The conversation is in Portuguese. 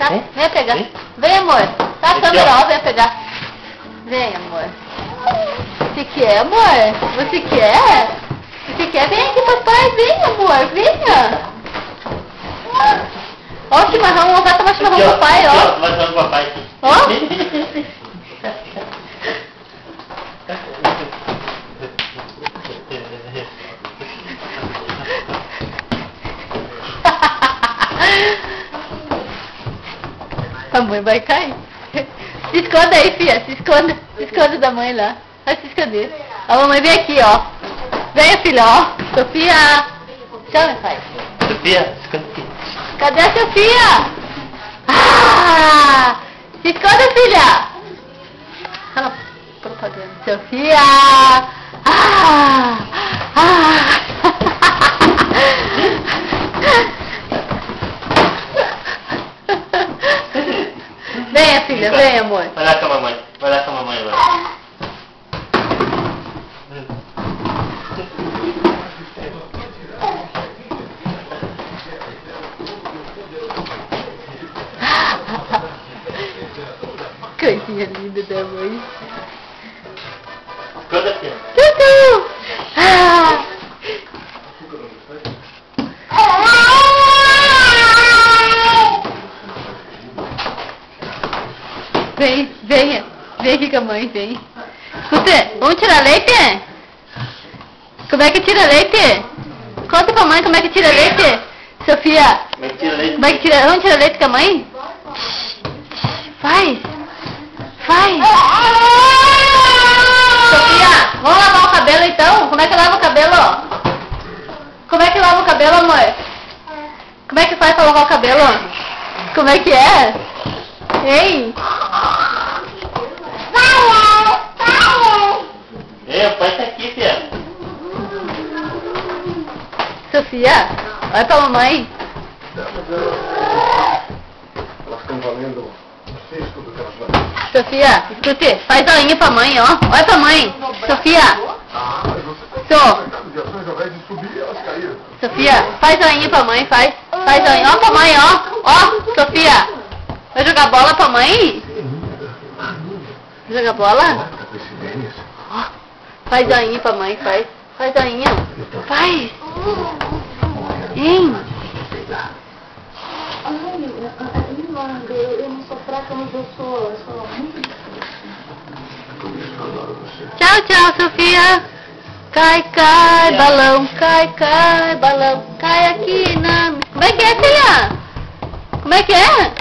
Tá? Hein? Vem pegar. Hein? Vem, amor. Tá a Aqui, câmera, ó. ó. Vem pegar. Vem, amor. Você quer, amor? Você quer? Você quer? Vem aqui, papai. Vem, amor. Venha. Ó o chimarrão. Vai tomar chimarrão Aqui, com ó. o papai, Aqui, ó. Vai tomar com o papai aqui. Ó. A mãe vai cair. Se esconda aí, filha. Se esconda. Se esconda da mãe lá. Vai se esconder. A mamãe vem aqui, ó. Vem, filha, ó. Sofia. Chama, pai. Sofia, esconde aqui. Cadê a Sofia? Ah! Se esconda, filha. Ah, propaganda. Sofia. Ah! Ah! Venha, filha, vem, amor. Vai lá com a mamãe. Vai lá com a mamãe agora. Coisinha linda da mãe. Esconde aqui. Tutu! Ah! Vem, venha. Vem aqui com a mãe, vem. Escuta, vamos tirar leite? Como é que tira leite? Conta pra mãe como é que tira leite. Sofia, Como é que tira leite? como é que tira... Vamos tirar leite com a mãe? Faz. Faz. Sofia, vamos lavar o cabelo então? Como é que lava o cabelo? Como é que lava o cabelo, amor? Como é que faz pra lavar o cabelo? Como é que é? Ei! Ei, o pai tá aqui, filha. Sofia, olha pra mamãe. Elas estão valendo um sexto do que elas valem. Sofia, escute, faz joinha pra mãe, ó. Olha pra mãe. Sofia, Ah, mas você Tô. tá no mercado de ações, ao invés de subir, elas caíram. Sofia, faz joinha pra mãe, faz. Faz joinha. Ó pra mãe, ó. Ó, Sofia. Vai jogar bola pra mãe? Vai jogar bola? Tá com esse Denis? Ó, faz joinha pra mãe, faz. Faz joinha. Faz. Hein? Eu não sou fraca, mas eu sou muito... Tchau, tchau, Sofia. Cai, cai, balão, cai, balão. Cai aqui na... Como é que é, filha? Como é que é?